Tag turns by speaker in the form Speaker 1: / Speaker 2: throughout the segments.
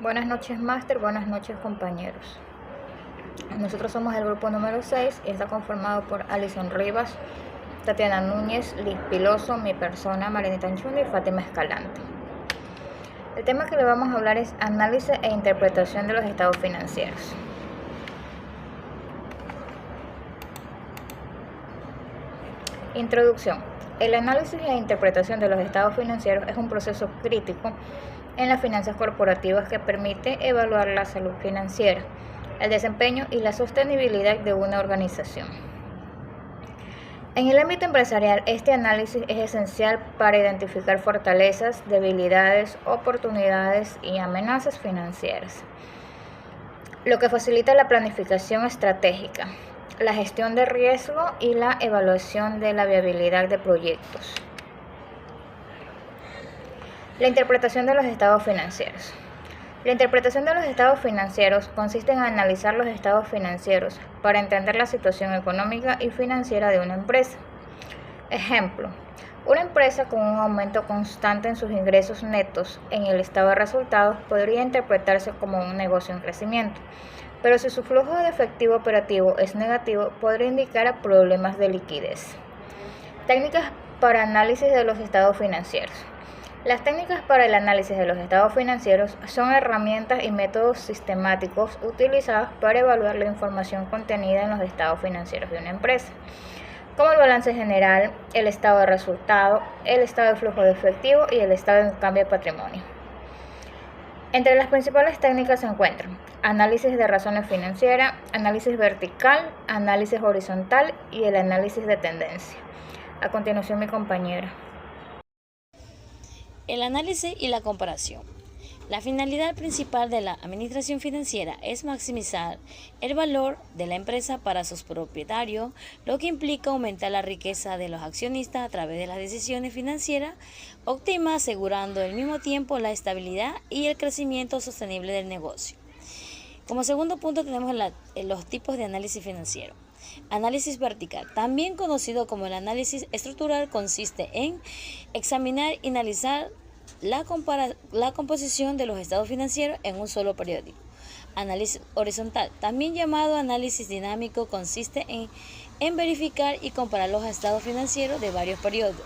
Speaker 1: Buenas noches, máster. Buenas noches, compañeros. Nosotros somos el grupo número 6 y está conformado por Alison Rivas, Tatiana Núñez, Liz Piloso, mi persona, Marinita Anchundo y Fátima Escalante. El tema que le vamos a hablar es análisis e interpretación de los estados financieros. Introducción. El análisis e interpretación de los estados financieros es un proceso crítico en las finanzas corporativas que permite evaluar la salud financiera, el desempeño y la sostenibilidad de una organización. En el ámbito empresarial, este análisis es esencial para identificar fortalezas, debilidades, oportunidades y amenazas financieras, lo que facilita la planificación estratégica, la gestión de riesgo y la evaluación de la viabilidad de proyectos. La interpretación de los estados financieros. La interpretación de los estados financieros consiste en analizar los estados financieros para entender la situación económica y financiera de una empresa. Ejemplo, una empresa con un aumento constante en sus ingresos netos en el estado de resultados podría interpretarse como un negocio en crecimiento, pero si su flujo de efectivo operativo es negativo, podría indicar problemas de liquidez. Técnicas para análisis de los estados financieros. Las técnicas para el análisis de los estados financieros son herramientas y métodos sistemáticos utilizados para evaluar la información contenida en los estados financieros de una empresa, como el balance general, el estado de resultado, el estado de flujo de efectivo y el estado de cambio de patrimonio. Entre las principales técnicas se encuentran análisis de razones financieras, análisis vertical, análisis horizontal y el análisis de tendencia. A continuación, mi compañera.
Speaker 2: El análisis y la comparación. La finalidad principal de la administración financiera es maximizar el valor de la empresa para sus propietarios, lo que implica aumentar la riqueza de los accionistas a través de las decisiones financieras óptimas, asegurando al mismo tiempo la estabilidad y el crecimiento sostenible del negocio. Como segundo punto tenemos los tipos de análisis financiero. Análisis vertical, también conocido como el análisis estructural, consiste en examinar y analizar la composición de los estados financieros en un solo periódico. Análisis horizontal, también llamado análisis dinámico, consiste en verificar y comparar los estados financieros de varios periodos.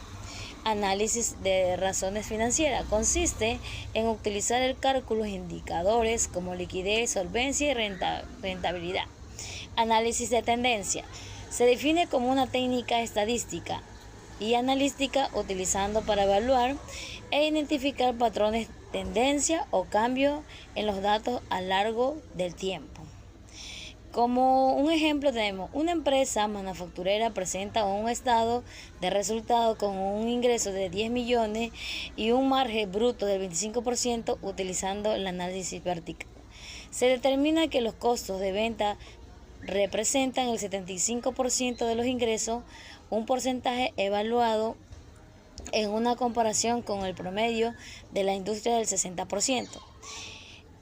Speaker 2: Análisis de razones financieras consiste en utilizar el cálculo de indicadores como liquidez, solvencia y rentabilidad. Análisis de tendencia se define como una técnica estadística y analítica utilizando para evaluar e identificar patrones, tendencia o cambios en los datos a lo largo del tiempo. Como un ejemplo tenemos una empresa manufacturera presenta un estado de resultado con un ingreso de 10 millones y un margen bruto del 25% utilizando el análisis vertical. Se determina que los costos de venta representan el 75% de los ingresos, un porcentaje evaluado en una comparación con el promedio de la industria del 60%.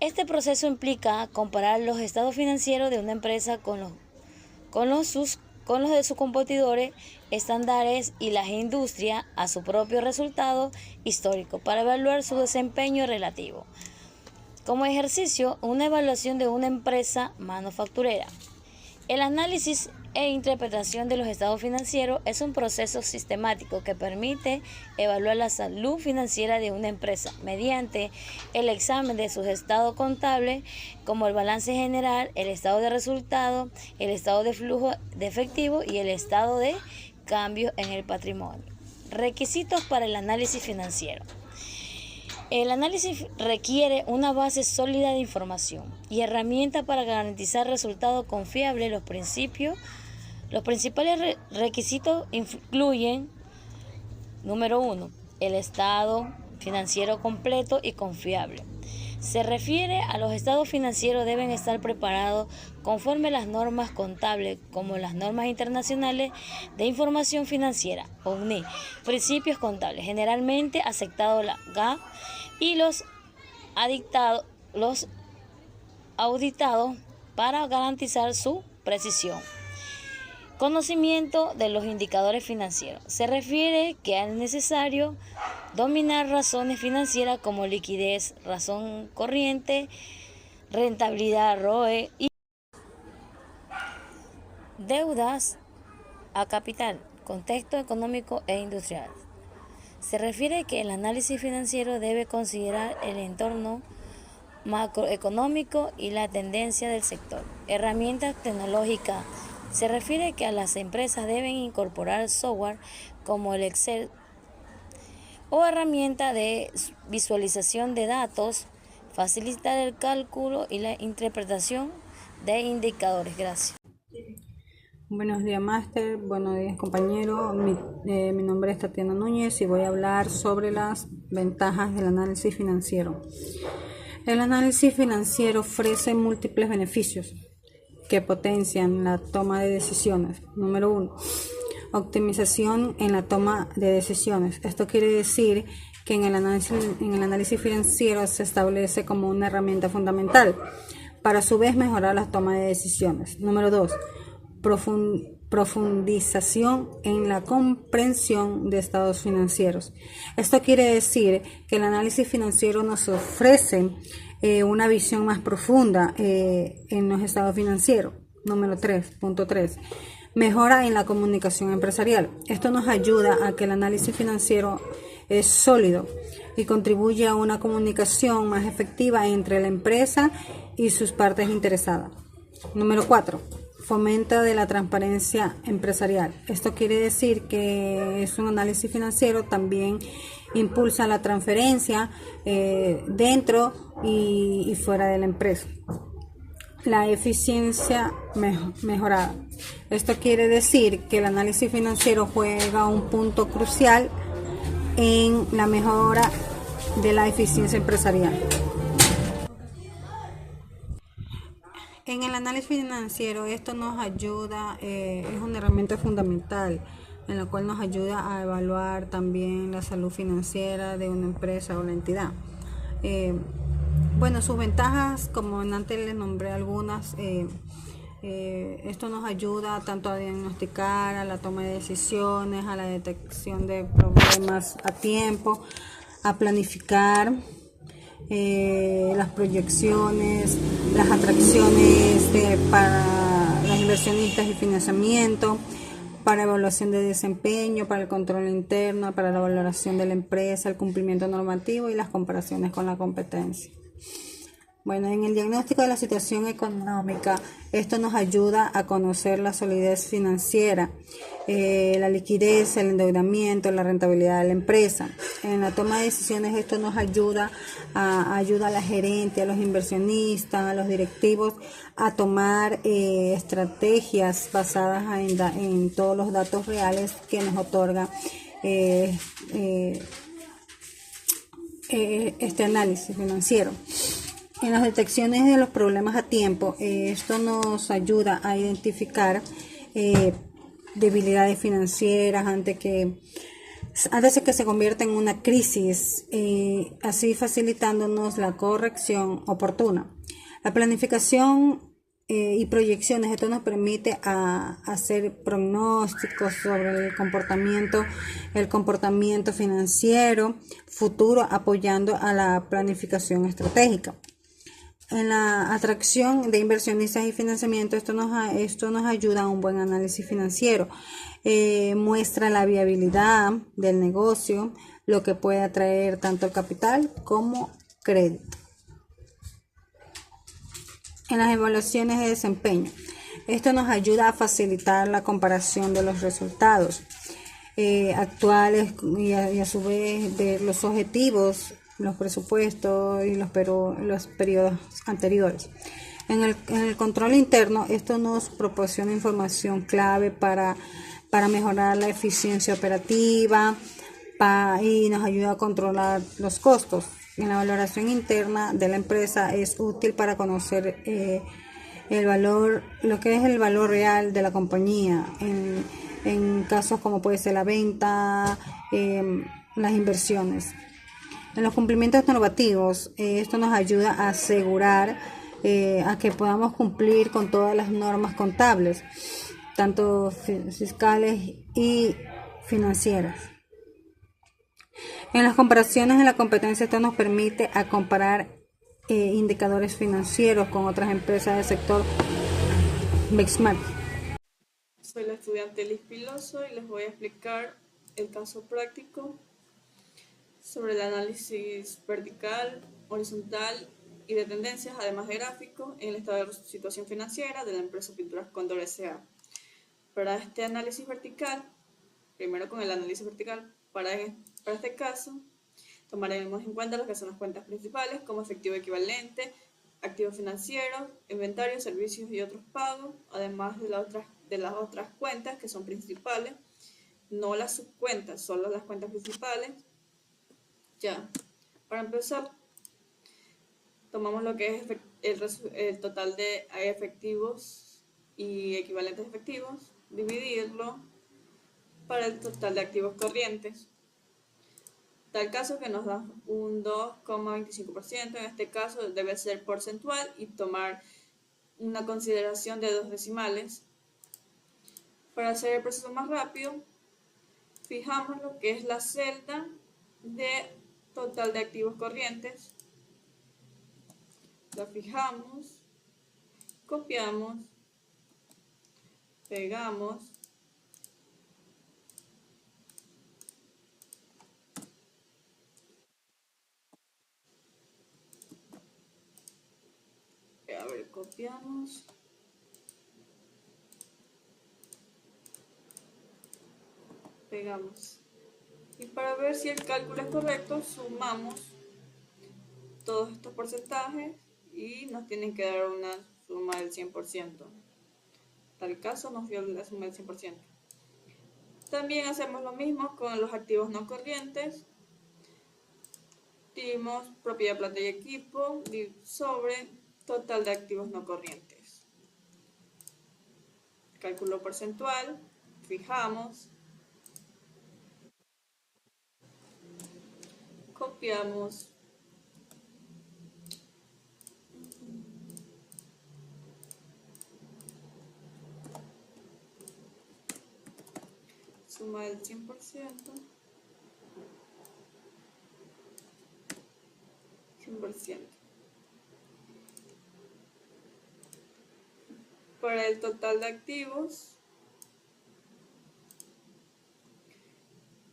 Speaker 2: Este proceso implica comparar los estados financieros de una empresa con los de sus competidores estándares y las industrias a su propio resultado histórico para evaluar su desempeño relativo. Como ejercicio, una evaluación de una empresa manufacturera. El análisis e interpretación de los estados financieros es un proceso sistemático que permite evaluar la salud financiera de una empresa mediante el examen de sus estados contables como el balance general, el estado de resultado, el estado de flujo de efectivo y el estado de cambio en el patrimonio. Requisitos para el análisis financiero. El análisis requiere una base sólida de información y herramientas para garantizar resultados confiables. Los principales requisitos incluyen: número 1, el estado financiero completo y confiable. Se refiere a los estados financieros deben estar preparados conforme las normas contables como las normas internacionales de información financiera, OCDE, principios contables, generalmente aceptados la GAAP y los auditados para garantizar su precisión. Conocimiento de los indicadores financieros. Se refiere que es necesario dominar razones financieras como liquidez, razón corriente, rentabilidad ROE y deudas a capital, contexto económico e industrial. Se refiere que el análisis financiero debe considerar el entorno macroeconómico y la tendencia del sector. Herramientas tecnológicas. Se refiere que a las empresas deben incorporar software como el Excel o herramienta de visualización de datos, facilitar el cálculo y la interpretación de indicadores. Gracias.
Speaker 3: Buenos días, máster. Buenos días, compañero. Mi nombre es Tatiana Núñez y voy a hablar sobre las ventajas del análisis financiero. El análisis financiero ofrece múltiples beneficios que potencian la toma de decisiones. Número 1. Optimización en la toma de decisiones. Esto quiere decir que en el análisis financiero se establece como una herramienta fundamental para a su vez mejorar la toma de decisiones. Número 2. Profundización en la comprensión de estados financieros. Esto quiere decir que el análisis financiero nos ofrece una visión más profunda en los estados financieros. Número 3.3. Mejora en la comunicación empresarial. Esto nos ayuda a que el análisis financiero es sólido y contribuye a una comunicación más efectiva entre la empresa y sus partes interesadas. Número 4. Fomenta de la transparencia empresarial. Esto quiere decir que es un análisis financiero, también impulsa la transferencia dentro y fuera de la empresa. La eficiencia mejorada. Esto quiere decir que el análisis financiero juega un punto crucial en la mejora de la eficiencia empresarial. En el análisis financiero esto nos ayuda, es una herramienta fundamental en la cual nos ayuda a evaluar también la salud financiera de una empresa o la entidad. Sus ventajas, como antes les nombré algunas, esto nos ayuda tanto a diagnosticar, a la toma de decisiones, a la detección de problemas a tiempo, a planificar las proyecciones, las atracciones para los inversionistas y financiamiento, para evaluación de desempeño, para el control interno, para la valoración de la empresa, el cumplimiento normativo y las comparaciones con la competencia. En el diagnóstico de la situación económica, esto nos ayuda a conocer la solidez financiera, la liquidez, el endeudamiento, la rentabilidad de la empresa. En la toma de decisiones, esto nos ayuda a la gerente, a los inversionistas, a los directivos a tomar estrategias basadas en todos los datos reales que nos otorga este análisis financiero. En las detecciones de los problemas a tiempo, esto nos ayuda a identificar debilidades financieras antes de que se convierta en una crisis, así facilitándonos la corrección oportuna. La planificación y proyecciones, esto nos permite hacer pronósticos sobre el comportamiento financiero futuro, apoyando a la planificación estratégica. En la atracción de inversionistas y financiamiento, esto nos ayuda a un buen análisis financiero. Muestra la viabilidad del negocio, lo que puede atraer tanto el capital como crédito. En las evaluaciones de desempeño, esto nos ayuda a facilitar la comparación de los resultados actuales y a su vez de los objetivos, los presupuestos y los periodos anteriores. En el control interno, esto nos proporciona información clave para mejorar la eficiencia operativa y nos ayuda a controlar los costos. En la valoración interna de la empresa es útil para conocer el valor, lo que es el valor real de la compañía en casos como puede ser la venta, las inversiones. En los cumplimientos normativos, esto nos ayuda a asegurar a que podamos cumplir con todas las normas contables, tanto fiscales y financieras. En las comparaciones en la competencia, esto nos permite a comparar indicadores financieros con otras empresas del sector benchmark.
Speaker 4: Soy la estudiante Liz Piloso y les voy a explicar el caso práctico sobre el análisis vertical, horizontal y de tendencias, además de gráfico, en el estado de situación financiera de la empresa Pinturas Cóndor S.A. Para este análisis vertical, primero con el análisis vertical, para este caso, tomaremos en cuenta lo que son las cuentas principales, como efectivo equivalente, activos financieros, inventario, servicios y otros pagos, además de las otras cuentas que son principales, no las subcuentas, solo las cuentas principales. Ya, para empezar, tomamos lo que es el total de efectivos y equivalentes efectivos, dividirlo para el total de activos corrientes. Tal caso que nos da un 2,25%, en este caso debe ser porcentual y tomar una consideración de 2 decimales. Para hacer el proceso más rápido, fijamos lo que es la celda de total de activos corrientes, la fijamos, copiamos, pegamos, copiamos, pegamos. Y para ver si el cálculo es correcto, sumamos todos estos porcentajes y nos tienen que dar una suma del 100%. Tal caso nos dio la suma del 100%. También hacemos lo mismo con los activos no corrientes. Dividimos propiedad, planta y equipo sobre total de activos no corrientes. Cálculo porcentual, fijamos, copiamos, suma del 100%, 100%. Para el total de activos,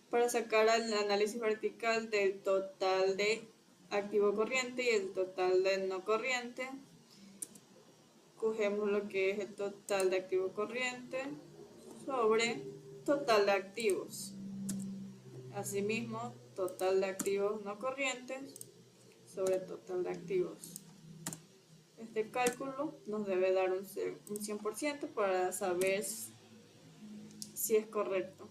Speaker 4: para sacar el análisis vertical del total de activo corriente y el total de no corriente, cogemos lo que es el total de activo corriente sobre total de activos. Asimismo, total de activos no corrientes sobre total de activos. Este cálculo nos debe dar un 100% para saber si es correcto.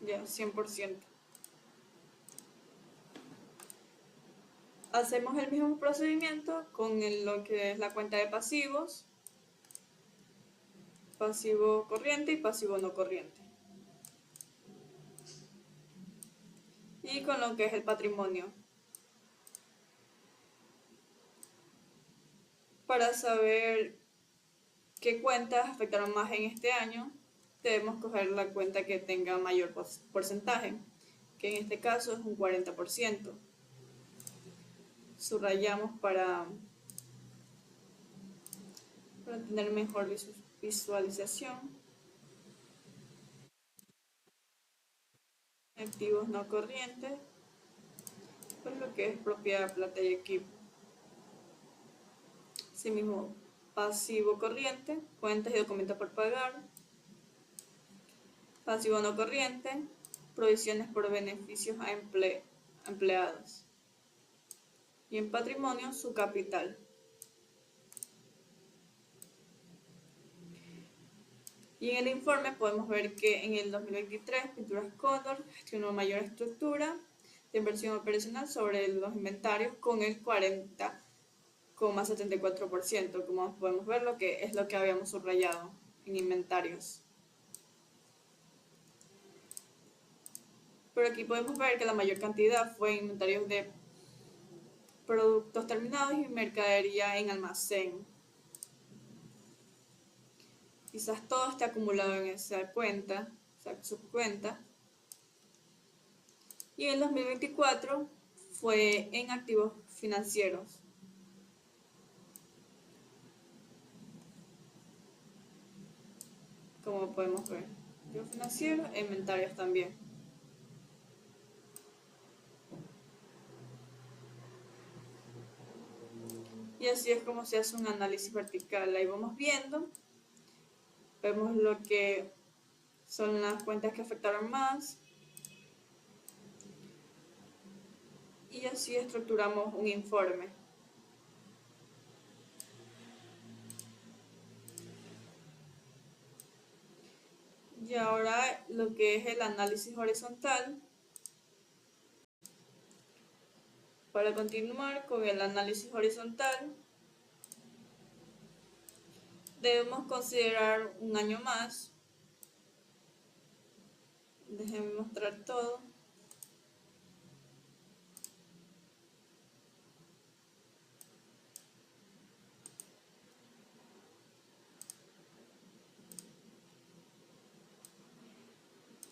Speaker 4: Ya, 100%. Hacemos el mismo procedimiento con lo que es la cuenta de pasivos, pasivo corriente y pasivo no corriente. Y con lo que es el patrimonio. Para saber qué cuentas afectaron más en este año, debemos coger la cuenta que tenga mayor porcentaje, que en este caso es un 40%. Subrayamos para tener mejor visualización. Activos no corrientes, pues lo que es propiedad, plata y equipo. Asimismo, pasivo corriente, cuentas y documentos por pagar. Pasivo no corriente, provisiones por beneficios a empleados. Y en patrimonio, su capital. Y en el informe podemos ver que en el 2023 Pinturas Cóndor gestionó mayor estructura de inversión operacional sobre los inventarios con el 40,74%, como podemos ver, lo que es lo que habíamos subrayado en inventarios. Pero aquí podemos ver que la mayor cantidad fue en inventarios de productos terminados y mercadería en almacén. Quizás todo esté acumulado en esa cuenta, esa subcuenta. Y en 2024 fue en activos financieros. Como podemos ver, activos financieros e inventarios también. Y así es como se hace un análisis vertical. Ahí vamos viendo, vemos lo que son las cuentas que afectaron más. Y así estructuramos un informe. Y ahora lo que es el análisis horizontal. Para continuar con el análisis horizontal, debemos considerar un año más. Déjenme mostrar todo.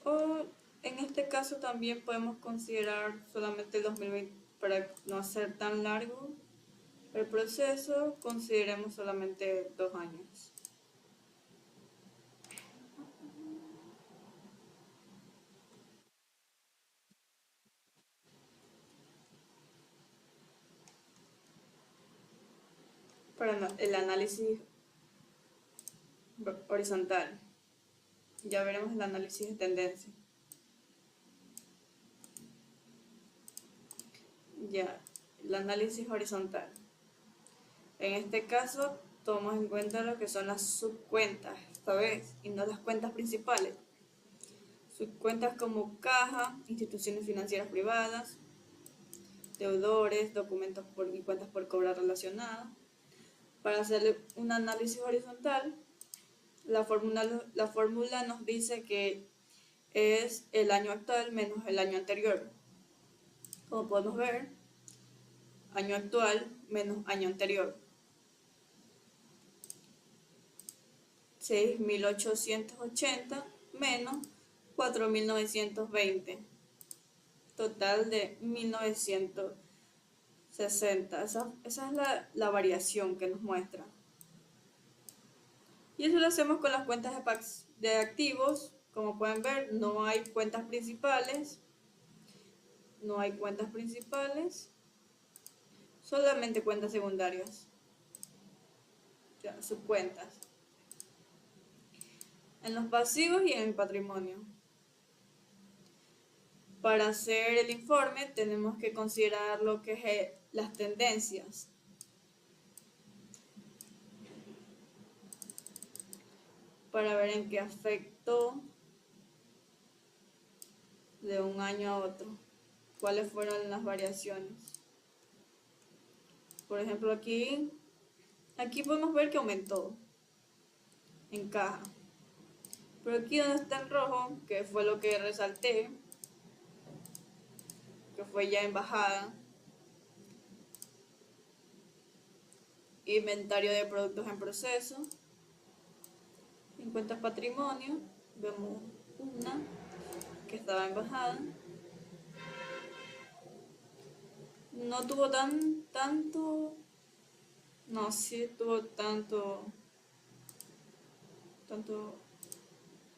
Speaker 4: O en este caso también podemos considerar solamente el 2020 para no hacer tan largo el proceso, consideremos solamente 2 años. Para el análisis horizontal, ya veremos el análisis de tendencia. Ya, el análisis horizontal. En este caso, tomamos en cuenta lo que son las subcuentas, esta vez, y no las cuentas principales. Subcuentas como caja, instituciones financieras privadas, deudores, documentos y cuentas por cobrar relacionadas. Para hacer un análisis horizontal, la fórmula nos dice que es el año actual menos el año anterior. Como podemos ver, año actual menos año anterior. 6.880 menos 4.920. Total de 1.960. Esa es la variación que nos muestra. Y eso lo hacemos con las cuentas de activos. Como pueden ver, no hay cuentas principales. No hay cuentas principales. Solamente cuentas secundarias. Ya, subcuentas. En los pasivos y en el patrimonio. Para hacer el informe tenemos que considerar lo que es las tendencias. Para ver en qué afectó de un año a otro. Cuáles fueron las variaciones. Por ejemplo, aquí podemos ver que aumentó en caja. Pero aquí donde está en rojo, que fue lo que resalté, que fue ya en bajada, inventario de productos en proceso, en cuentas patrimonio, vemos una que estaba en bajada. No tuvo sí tuvo tanto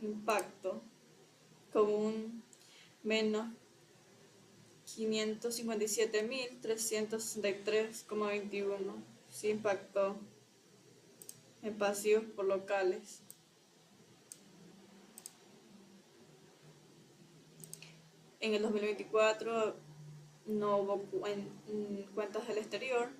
Speaker 4: impacto, como un menos 557.363,21. Sí impactó en pasivos por locales. En el 2024 no hubo cuentas del exterior.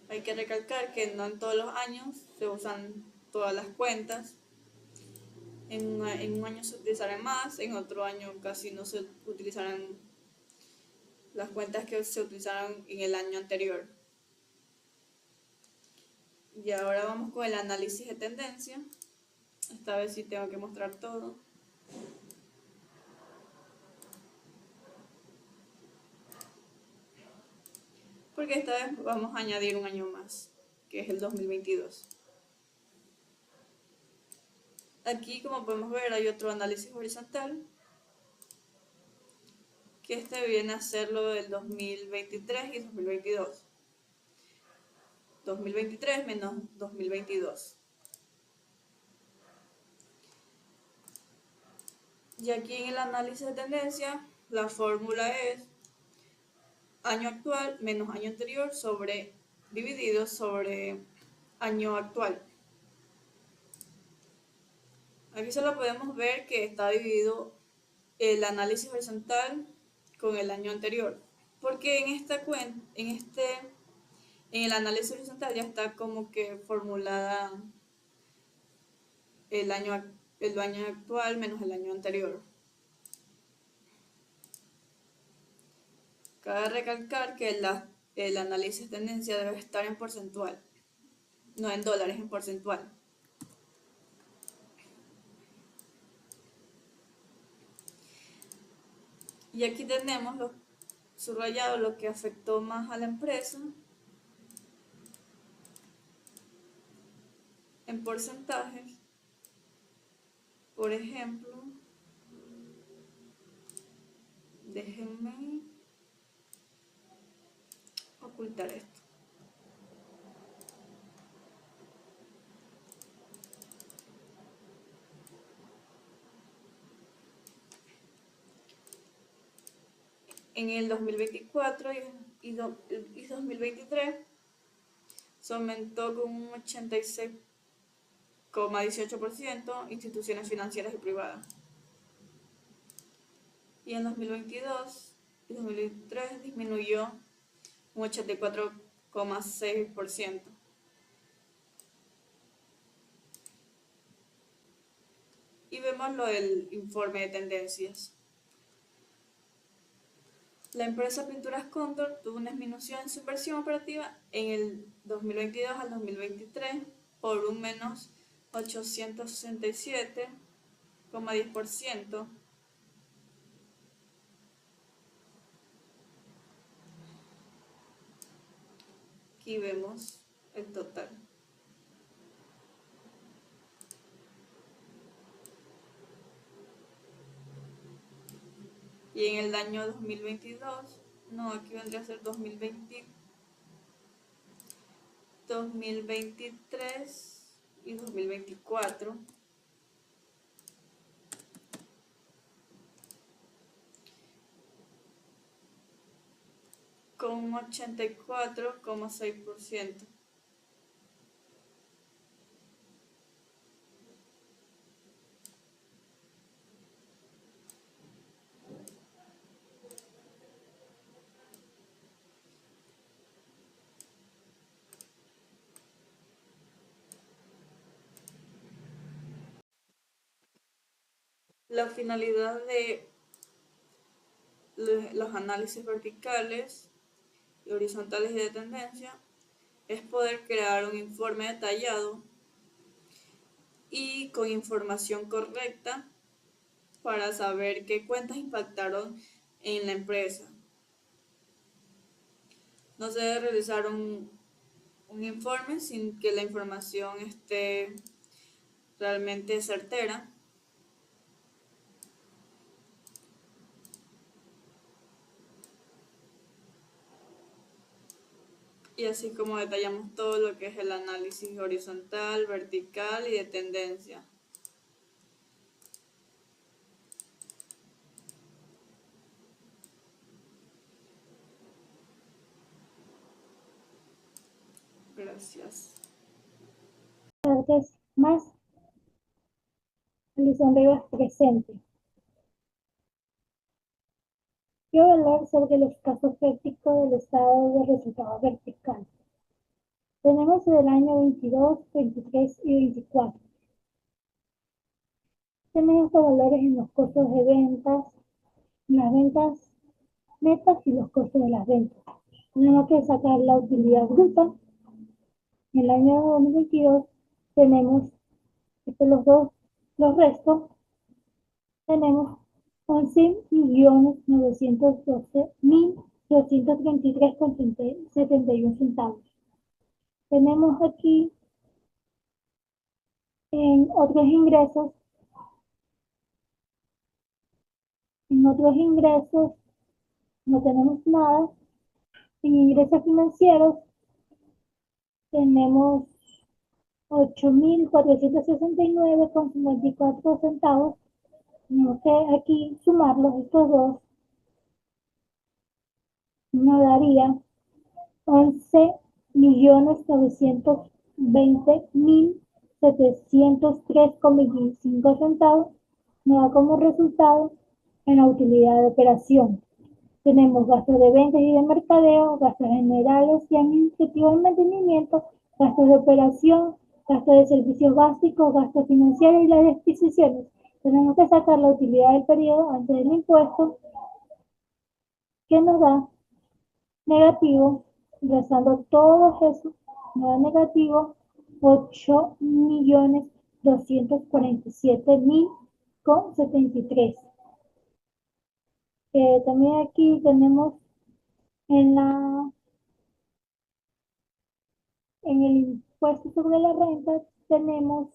Speaker 4: Hay que recalcar que no en todos los años se usan todas las cuentas. En un año se utilizarán más, en otro año casi no se utilizarán las cuentas que se utilizaron en el año anterior. Y ahora vamos con el análisis de tendencia. Esta vez sí tengo que mostrar todo. Porque esta vez vamos a añadir un año más, que es el 2022. Aquí, como podemos ver, hay otro análisis horizontal, que este viene a ser lo del 2023 y 2022. 2023 menos 2022. Y aquí en el análisis de tendencia, la fórmula es año actual menos año anterior dividido sobre año actual. Aquí solo podemos ver que está dividido el análisis horizontal con el año anterior, porque en el análisis horizontal ya está como que formulada el año actual menos el año anterior. Cabe recalcar que el análisis de tendencia debe estar en porcentual, no en dólares, en porcentual. Y aquí tenemos subrayado lo que afectó más a la empresa en porcentajes. Por ejemplo, déjenme ocultar esto. En el 2024 y 2023 se aumentó con un 86,18% instituciones financieras y privadas. Y en 2022 y 2023 disminuyó un 84,6%. Y vemos lo del informe de tendencias. La empresa Pinturas Cóndor tuvo una disminución en su inversión operativa en el 2022 al 2023 por un menos 867,10%. Aquí vemos el total. Y en el año 2022, no, aquí vendría a ser 2023 y 2024. Con un 84,6%. La finalidad de los análisis verticales y horizontales y de tendencia es poder crear un informe detallado y con información correcta para saber qué cuentas impactaron en la empresa. No se debe realizar un informe sin que la información esté realmente certera. Y así como detallamos todo lo que es el análisis horizontal, vertical y de tendencia. Gracias.
Speaker 5: Tardes más. Alison Rivas presente. Quiero hablar sobre los casos prácticos del estado de resultados vertical. Tenemos el año 22, 23 y 24. Tenemos los valores en los costos de ventas, las ventas netas y los costos de las ventas. Tenemos que sacar la utilidad bruta. En el año 2022 tenemos los dos Los restos tenemos 11.912.233,71 centavos. Tenemos aquí en otros ingresos, no tenemos nada. En ingresos financieros tenemos 8.469,54 centavos. Tenemos que aquí sumarlos estos dos, nos daría 11.920.703,25 centavos. Nos da como resultado en la utilidad de operación. Tenemos gastos de ventas y de mercadeo, gastos generales y administrativos de mantenimiento, gastos de operación, gastos de servicios básicos, gastos financieros y las disposiciones. Tenemos que sacar la utilidad del periodo antes del impuesto, que nos da negativo, rezando todo eso, nos da negativo 8.247.000,73. También aquí tenemos en el impuesto sobre la renta, tenemos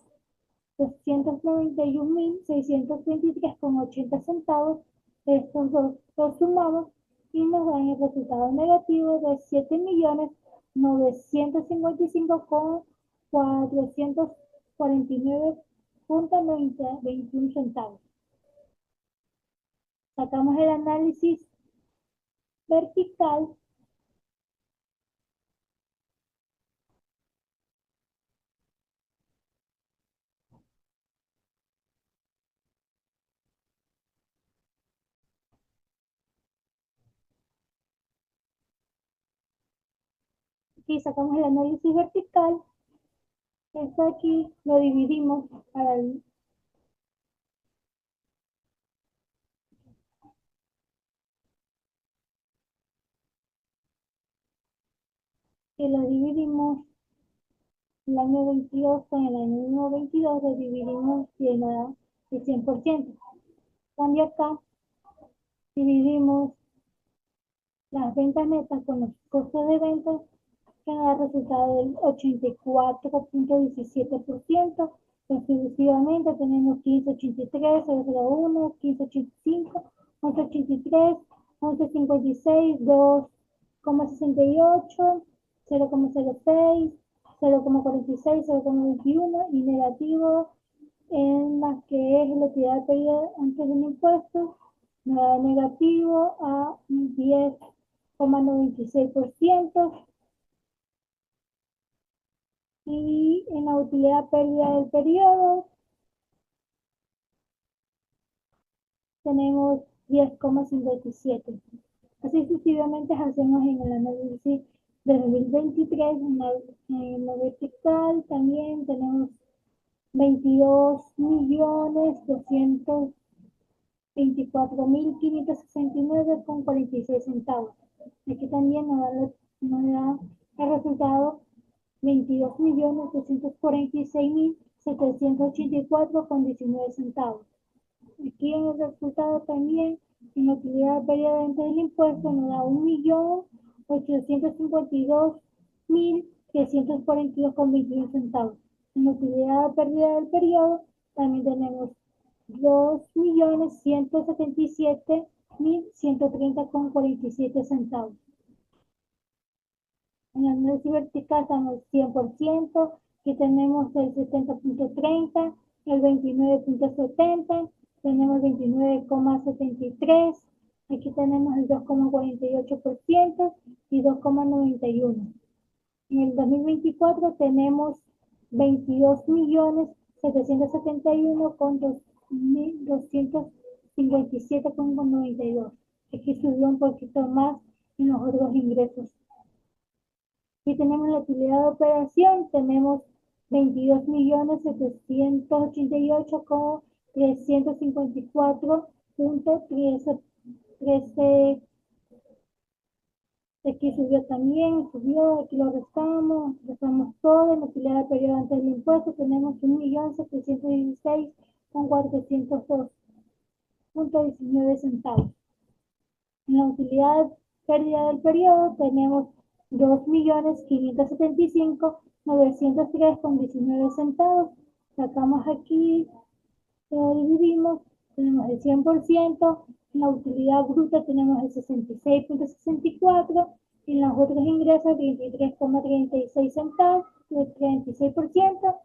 Speaker 5: 291.623,80 centavos. Estos dos los sumamos y nos dan el resultado negativo de 7.955.449,21 centavos. Sacamos el análisis vertical. Aquí sacamos el análisis vertical. Esto aquí lo dividimos para lo dividimos el año 22 con el año 22, lo dividimos y nos da el 100%. Cambio acá, dividimos las ventas netas con los costos de ventas, que nos da el resultado del 84,17%. Sucesivamente tenemos 1583, 001, 1585, 1183, 1156, 2,68, 0,06, 0,46, 0,21 y negativo en las que es la utilidad de pérdida antes del impuesto, nos da negativo a 10,96%. Y en la utilidad pérdida del periodo tenemos 10,57. Así sucesivamente hacemos en el análisis de 2023, en la vertical también tenemos 22.224.569,46 centavos. Aquí también nos da el resultado 22.246.784,19 centavos. Aquí en el resultado también, en la utilidad de periodo antes del impuesto, nos da 1.852.342,21 centavos. En la utilidad de pérdida del periodo también tenemos 2.177.130,47 centavos. En el análisis vertical estamos 100%, aquí tenemos el 70,30, el 29,70, tenemos 29,73, aquí tenemos el 2,48% y 2,91. En el 2024 tenemos 22.771,257,92. Aquí subió un poquito más en los otros ingresos. Aquí tenemos la utilidad de operación, tenemos 22.788,354,13. Aquí subió también, aquí lo restamos todo. En la utilidad de periodo antes del impuesto tenemos 1.716 con 402.19 centavos. En la utilidad pérdida del periodo tenemos 2.575.903.19 centavos. Sacamos aquí, lo dividimos, tenemos el 100%, en la utilidad bruta tenemos el 66.64, y en los otros ingresos 33,36 centavos, el 36%,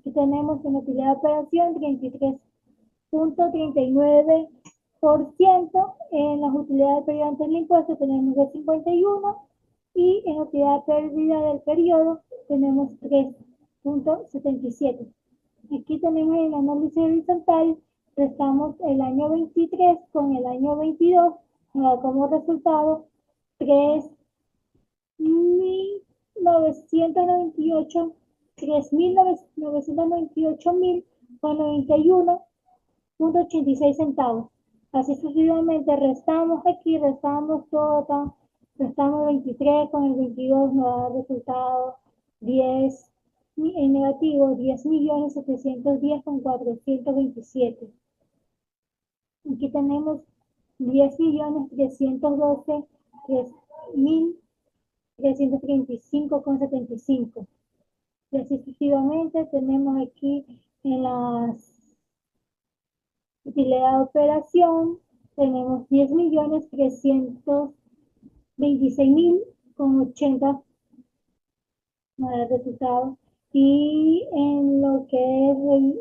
Speaker 5: y tenemos en la utilidad de operación 33.39%, en las utilidades de pérdida antes del impuesto tenemos el 51, y en la utilidad de pérdida del periodo tenemos 3.77. Aquí tenemos el análisis horizontal, restamos el año 23 con el año 22, nos da como resultado 3.998.91.86 centavos. Así sucesivamente restamos aquí, restamos todo, restamos 23 con el 22, nos da resultado 10 en negativo, 10.710.427. Aquí tenemos 10.312.335.75. Y así sucesivamente tenemos aquí en las utilidad de operación, tenemos 10.326.000.80 resultados. Y en lo que es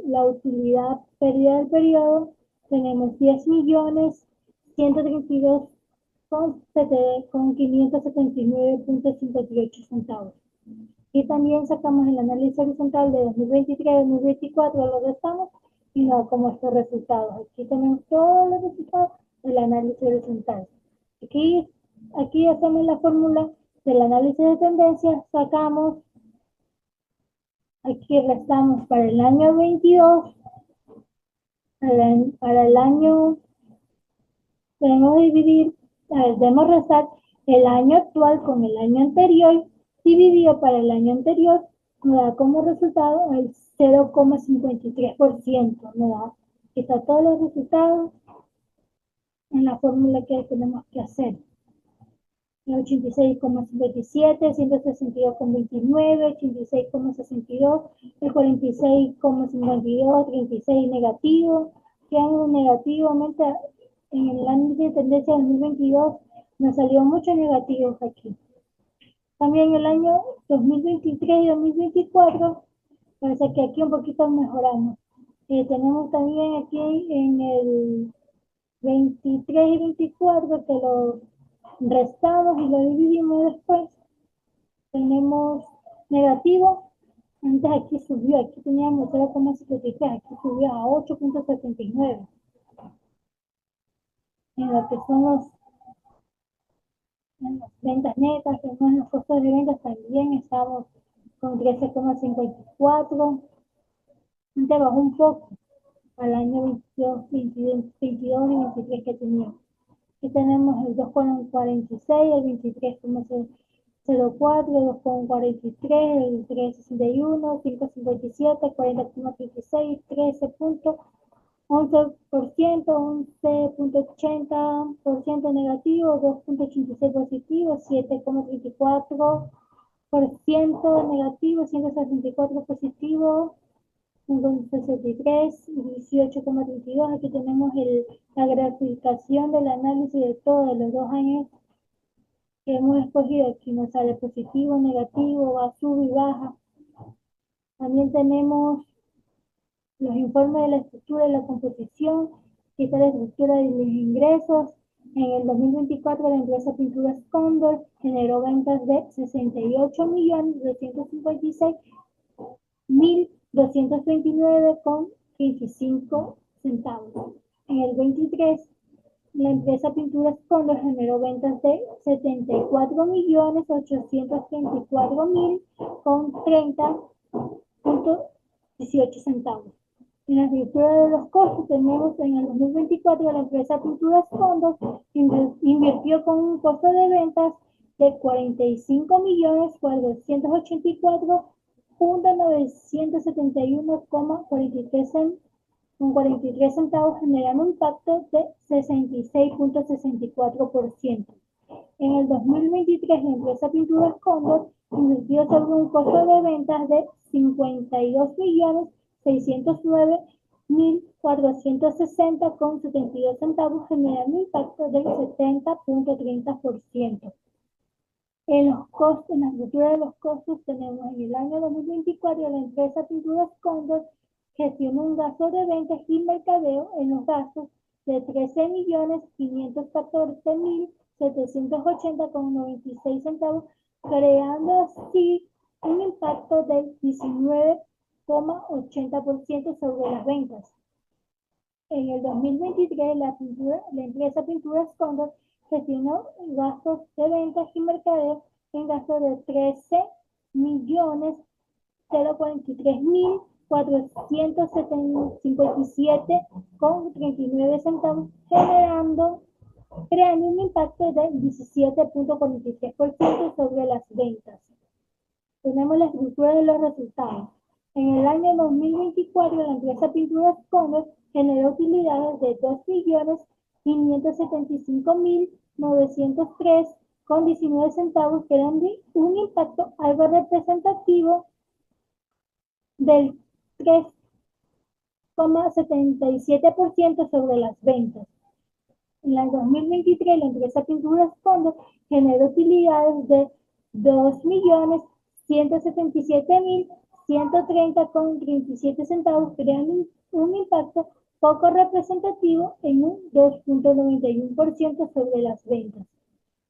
Speaker 5: la utilidad pérdida del periodo, tenemos 10.132.579.58 centavos. Y también sacamos el análisis horizontal de 2023-2024, lo restamos y nos da como estos resultados. Aquí tenemos todos los resultados del análisis horizontal. Aquí hacemos la fórmula del análisis de tendencias, sacamos, aquí restamos para el año 22, para el año, debemos restar el año actual con el año anterior, dividido para el año anterior, nos da como resultado el 0,53%, nos da, aquí está todos los resultados en la fórmula que tenemos que hacer. El 86,57, 162,29, 86,62, el 46,52, 36 negativo, quedan negativamente en el análisis de tendencia 2022, nos salió muchos negativos aquí. También el año 2023 y 2024, parece que aquí un poquito mejoramos. Tenemos también aquí en el 23 y 24 que lo restamos y lo dividimos después. Tenemos negativo, antes aquí subió, aquí teníamos 0,73, aquí subió a 8,79. En lo que son en las ventas netas, en los costos de ventas también estamos con 13,54. Antes bajó un poco al año 22 y 23 que teníamos. Aquí tenemos el 2,46, el 23,04, el 2,43, el 3,61, 5,57, 40,36, 13.11%, 11.80% negativo, 2,86 positivo, 7,34% negativo, 164 positivo, 1,63 y 18,32. Aquí tenemos la graficación del análisis de todos los 2 años que hemos escogido. Aquí nos sale positivo, negativo, va, sube y baja. También tenemos los informes de la estructura y la composición. Aquí está la estructura de los ingresos. En el 2024 la empresa Pinturas Cóndor generó ventas de 68.229.35 centavos. En el 23, la empresa Pinturas Cóndor generó ventas de 74.834.000.30.18 centavos. En la estructura de los costos tenemos en el 2024 la empresa Pinturas Cóndor invirtió con un costo de ventas de 45.484.971,43 con 43 centavos, generando un impacto de 66.64%. En el 2023, la empresa Pinturas Cóndor invirtió sobre un costo de ventas de 52.609.460,72 centavos, generando un impacto del 70.30%. En los costos, en la estructura de los costos, tenemos en el año 2024 la empresa Pinturas Cóndor gestionó un gasto de ventas y mercadeo en los gastos de 13.514.780,96 centavos, creando así un impacto del 19,80% sobre las ventas. En el 2023, la empresa Pinturas Cóndor gestionó gastos de ventas y mercadeo en gastos de 13.043.457,39 centavos, creando un impacto del 17.43% sobre las ventas. Tenemos la estructura de los resultados. En el año 2024, la empresa Pinturas Cóndor generó utilidades de 2.575.903,19 centavos, creando un impacto algo representativo del 3,77% sobre las ventas. En el 2023, la empresa Pinturas Cóndor generó utilidades de 2.177.130,37 centavos, creando un impacto poco representativo en un 2.91% sobre las ventas.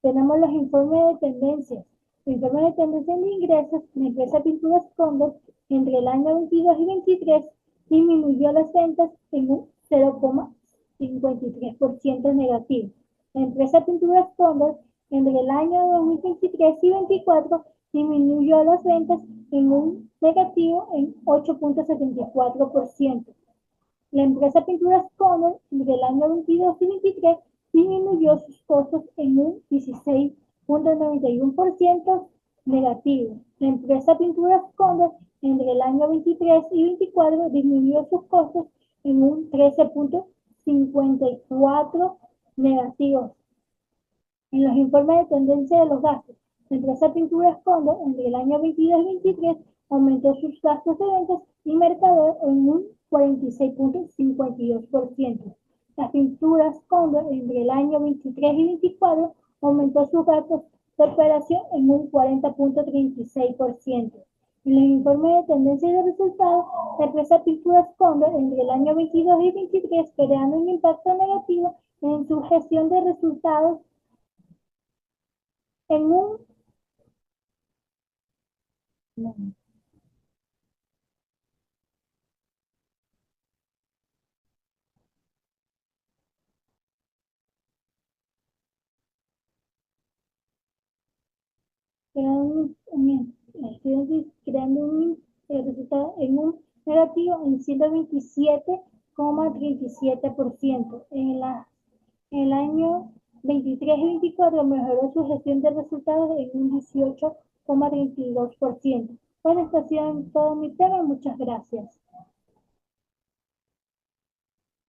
Speaker 5: Tenemos los informes de tendencias. El informe de tendencia de ingresos, la empresa Pinturas Cóndor entre el año 22 y 23 disminuyó las ventas en un 0,53% negativo. La empresa Pinturas Cóndor entre el año 2023 y 24 disminuyó las ventas en un negativo en 8.74%. La empresa Pinturas Cóndor entre el año 22 y 23 disminuyó sus costos en un 16.91% negativo. La empresa Pinturas Cóndor entre el año 23 y 24 disminuyó sus costos en un 13.54% negativos. En los informes de tendencia de los gastos, la empresa Pinturas Cóndor entre el año 22 y 23 aumentó sus gastos de ventas y mercadeo en un 46.52%. Las Pinturas Cóndor entre el año 23 y 24 aumentó sus gastos de operación en un 40.36%. En los informes de tendencia de resultados, la empresa Pinturas Cóndor entre el año 22 y 23 creando un impacto negativo en su gestión de resultados en un creando un resultado en un negativo en 127,37%. En el año 23 y 24 mejoró su gestión de resultados en un 18,32%. Bueno, esto ha sido todo mi tema. Muchas gracias.